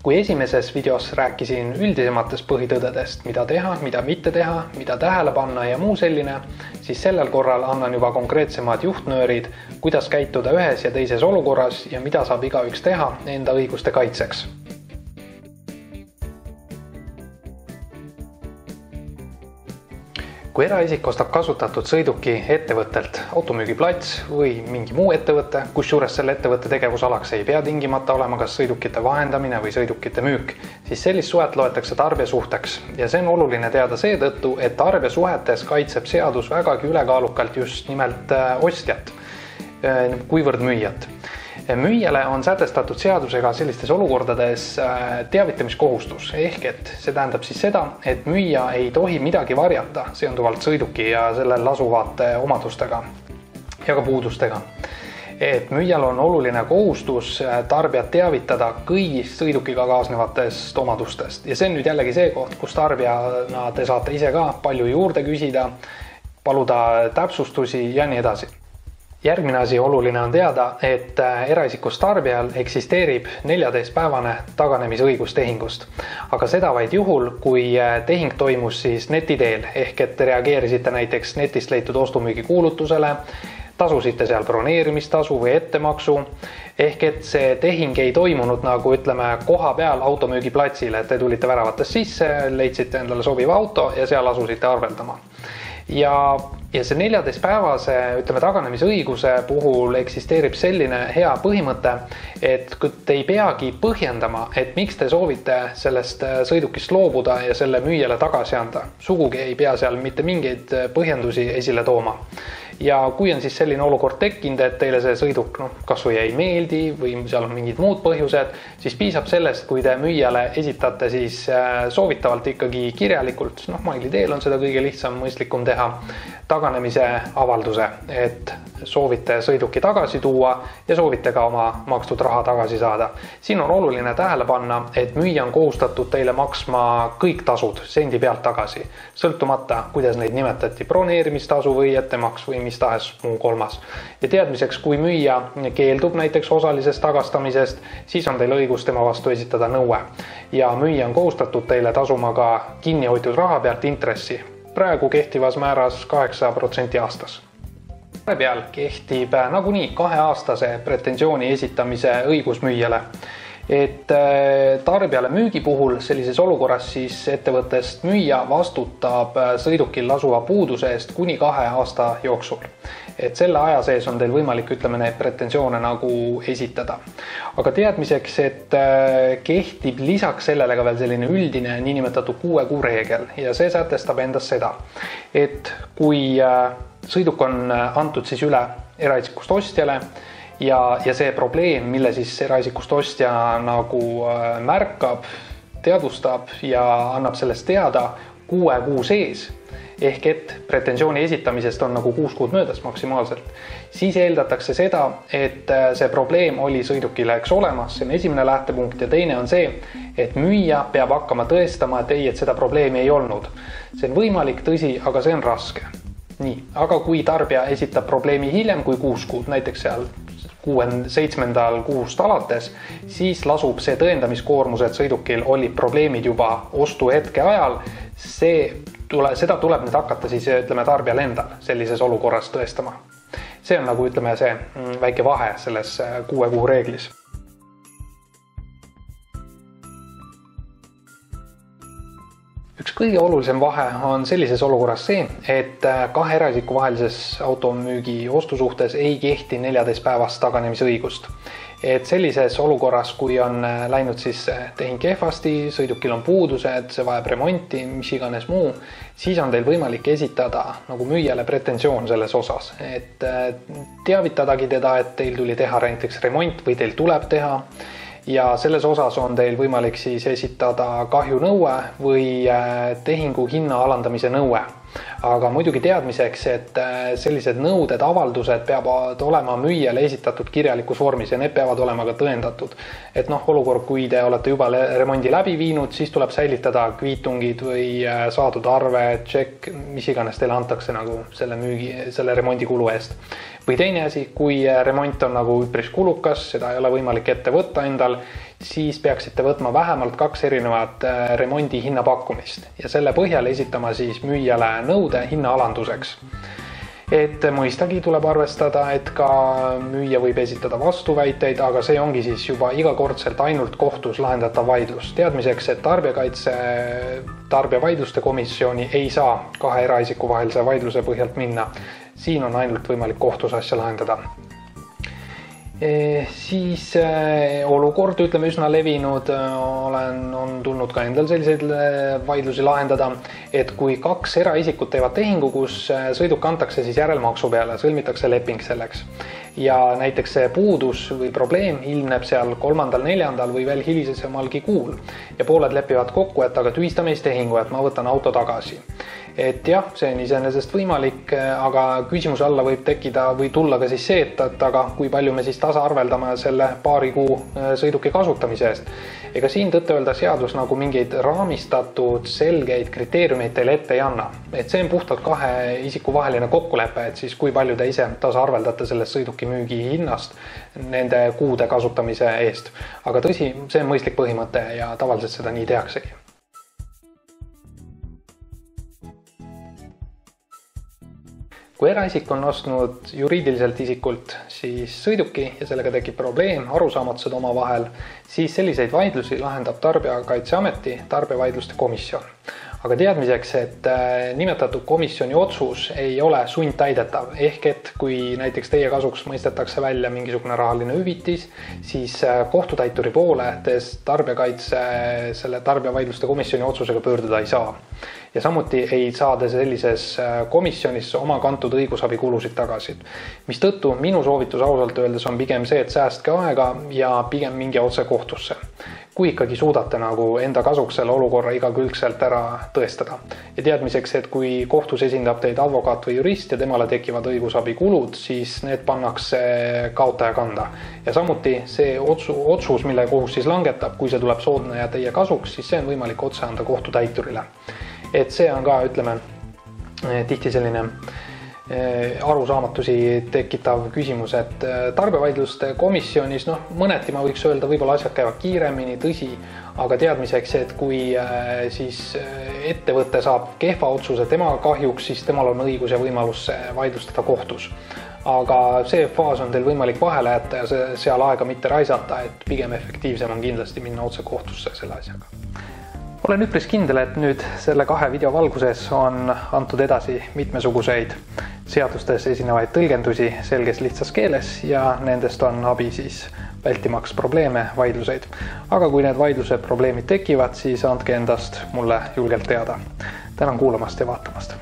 Kui esimeses videos rääkisin üldisematest põhitõdedest, mida teha, mida mitte teha, mida tähele panna ja muu selline, siis sellel korral annan juba konkreetsemad juhtnöörid, kuidas käituda ühes ja teises olukorras ja mida saab igaüks teha enda õiguste kaitseks. Kui eraisik ostab kasutatud sõiduki ettevõttelt, automüügiplats või mingi muu ettevõte, kusjuures selle ettevõtte tegevusalaks ei pea tingimata olema kas sõidukite vahendamine või sõidukite müük, siis sellist suhet loetakse tarbijasuhteks ja see on oluline teada seetõttu, et tarbijasuhetes kaitseb seadus vägagi ülekaalukalt just nimelt ostjat, kuivõrd müüjat. Müüjale on sätestatud seadusega sellistes olukordades teavitamiskohustus, ehk et see tähendab siis seda, et müüja ei tohi midagi varjata seonduvalt sõiduki ja sellel asuvate omadustega ja ka puudustega. Et müüjal on oluline kohustus tarbijat teavitada kõigist sõidukiga kaasnevatest omadustest ja see on nüüd jällegi see koht, kus tarbijana te saate ise ka palju juurde küsida, paluda täpsustusi ja nii edasi. Järgmine asi oluline on teada, et eraisikust tarbijal eksisteerib 14-päevane taganemisõigus tehingust, aga seda vaid juhul, kui tehing toimus siis neti teel, ehk et reageerisite näiteks netist leitud ostumüügi kuulutusele, tasusite seal broneerimistasu või ettemaksu, ehk et see tehing ei toimunud nagu ütleme koha peal automüügiplatsile, et te tulite väravatest sisse, leidsite endale sobiva auto ja seal asusite arveldama. Ja see 14-päevase taganemisõiguse puhul eksisteerib selline hea põhimõte, et te ei peagi põhjendama, et miks te soovite sellest sõidukist loobuda ja selle müüjale tagasi anda. Sugugi ei pea seal mitte mingeid põhjendusi esile tooma. Ja kui on siis selline olukord tekkinud, et teile see sõiduk kas või ei meeldi või seal on mingid muud põhjused, siis piisab sellest, kui te müüjale esitate siis soovitavalt ikkagi kirjalikult, maili teel on seda kõige lihtsam, mõistlikum teha, taganemise avalduse, et soovite sõiduki tagasi tuua ja soovite ka oma makstud raha tagasi saada. Siin on oluline tähele panna, et müüja on kohustatud teile maksma kõik tasud sendi pealt tagasi, sõltumata, kuidas neid nimetati, broneerimistasu või ettemaks või mis tahes muu kolmas. Ja teadmiseks, kui müüja keeldub näiteks osalisest tagastamisest, siis on teil õigus tema vastu esitada nõue. Ja müüja on kohustatud teile tasuma ka kinnihoitud raha pealt intressi, praegu kehtivas määras 8% aastas. Peal kehtib nagunii 2-aastase pretensiooni esitamise õigus müüjale. Et tarbijale müügi puhul sellises olukorras siis ettevõttest müüja vastutab sõidukil asuva puuduse eest kuni 2 aasta jooksul. Et selle aja sees on teil võimalik neid pretensioone nagu esitada. Aga teadmiseks, et kehtib lisaks sellele ka veel selline üldine niinimetatud 6 kuu reegel ja see sätestab endas seda, et kui sõiduk on antud siis üle eraisikust ostjale ja see probleem, mille siis eraisikust ostja nagu märkab, teadvustab ja annab sellest teada 6 kuu sees, ehk et pretensiooni esitamisest on nagu 6 kuud möödas maksimaalselt, siis eeldatakse seda, et see probleem oli sõidukile olemas, see on esimene lähtepunkt ja teine on see, et müüja peab hakkama tõestama, et seda probleemi ei olnud. See on võimalik, tõsi, aga see on raske. Nii, aga kui tarbija esitab probleemi hiljem kui 6 kuud, näiteks seal 7. kuust alates, siis lasub see tõendamiskoormus, et sõidukil olid probleemid juba ostu hetke ajal, seda tuleb nüüd hakata siis tarbijal endal sellises olukorras tõestama. See on nagu see väike vahe selles 6 kuu reeglis. Üks kõige olulisem vahe on sellises olukorras see, et 2 eraisiku vahelises automüügi ostusuhtes ei kehti 14-päevast taganemisõigust. Et sellises olukorras, kui on läinud siis tehing kehvasti, sõidukil on puudused, see vajab remonti, mis iganes muu, siis on teil võimalik esitada nagu müüjale pretensioon selles osas. Et teavitadagi teda, et teil tuli teha näiteks remont või teil tuleb teha. Ja selles osas on teil võimalik siis esitada kahjunõue või tehingu hinna alandamise nõue. Aga muidugi teadmiseks, et sellised nõuded, avaldused peavad olema müüjale esitatud kirjalikus vormis ja need peavad olema ka tõendatud. Et olukord, kui te olete juba remondi läbi viinud, siis tuleb säilitada kviitungid või saadud arve, tšekk, mis iganes teile antakse nagu selle remondi kulu eest. Või teine asi, kui remont on nagu üpris kulukas, seda ei ole võimalik ette võtta endal, siis peaksite võtma vähemalt 2 erinevat remondi hinnapakkumist ja selle põhjal esitama siis müüjale nõude hinnaalanduseks. Et mõistagi tuleb arvestada, et ka müüja võib esitada vastuväiteid, aga see ongi siis juba igakordselt ainult kohtus lahendatav vaidlus. Teadmiseks, et tarbijavaidluste komisjoni ei saa 2 eraisiku vahelise vaidluse põhjalt minna. Siin on ainult võimalik kohtus asja lahendada. Siis olukord, ütleme, üsna levinud, on tulnud ka endal selliseid vaidlusi lahendada, et kui 2 eraisikut teevad tehingu, kus sõiduk antakse siis järelmaksu peale, sõlmitakse leping selleks. Ja näiteks see puudus või probleem ilmneb seal 3., 4. või veel hilisemalgi kuul. Ja pooled lepivad kokku, et aga tühistame siis tehingu, et ma võtan auto tagasi. Et jah, see on iseenesest võimalik, aga küsimuse alla võib tekkida või tulla ka siis see, et aga kui palju me siis tasaarveldame selle paari kuu sõiduki kasutamise eest. Ega siin tõtt öelda seadus nagu mingeid raamistatud selgeid kriteeriumeid teile ette ei anna. Et see on puhtalt 2 isiku vaheline kokkulepe, et siis kui palju te ise tasaarveldate sellest sõiduki müügi hinnast nende kuude kasutamise eest. Aga tõsi, see on mõistlik põhimõte ja tavaliselt seda nii tehaksegi. Kui eraisik on ostnud juriidiliselt isikult siis sõiduki ja sellega tekib probleem, arusaamatused oma vahel, siis selliseid vaidlusi lahendab Tarbijakaitseameti tarbijavaidluste komisjon. Aga teadmiseks, et nimetatud komisjoni otsus ei ole sundtäidetav, ehk et kui näiteks teie kasuks mõistetakse välja mingisugune rahaline hüvitis, siis kohtutäituri poole selle tarbijavaidluste komisjoni otsusega pöörduda ei saa. Ja samuti ei saa te sellises komisjonis oma kantud õigusabikulusid tagasi. Mis tõttu minu soovitus ausalt öeldes on pigem see, et säästke aega ja pigem minge otse kohtusse. Kui ikkagi suudate nagu enda kasuks selle olukorra igakülgselt ära tõestada. Ja teadmiseks, et kui kohtus esindab teid advokaat või jurist ja temale tekivad õigusabikulud, siis need pannakse kaotaja kanda. Ja samuti see otsus, mille kohus siis langetab, kui see tuleb soodne ja teie kasuks, siis see on võimalik otse anda kohtutäiturile. Et see on ka, ütleme, tihti selline arusaamatusi tekitav küsimus, et tarbijavaidluste komisjonis, mõneti ma võiks öelda, võib-olla asjad käivad kiiremini, tõsi, aga teadmiseks, et kui siis ettevõte saab kehva otsuse tema kahjuks, siis temal on õigus ja võimalus vaidlustada kohtus. Aga see faas on teil võimalik vahele jätta ja seal aega mitte raisata, et pigem efektiivsem on kindlasti minna otse kohtusse selle asjaga. Olen üpris kindel, et nüüd selle 2 video valguses on antud edasi mitmesuguseid seadustes esinevaid tõlgendusi selges lihtsas keeles ja nendest on abi siis vältimaks probleeme, vaidluseid. Aga kui need vaidlused probleemid tekivad, siis andke endast mulle julgelt teada. Tänan kuulamast ja vaatamast.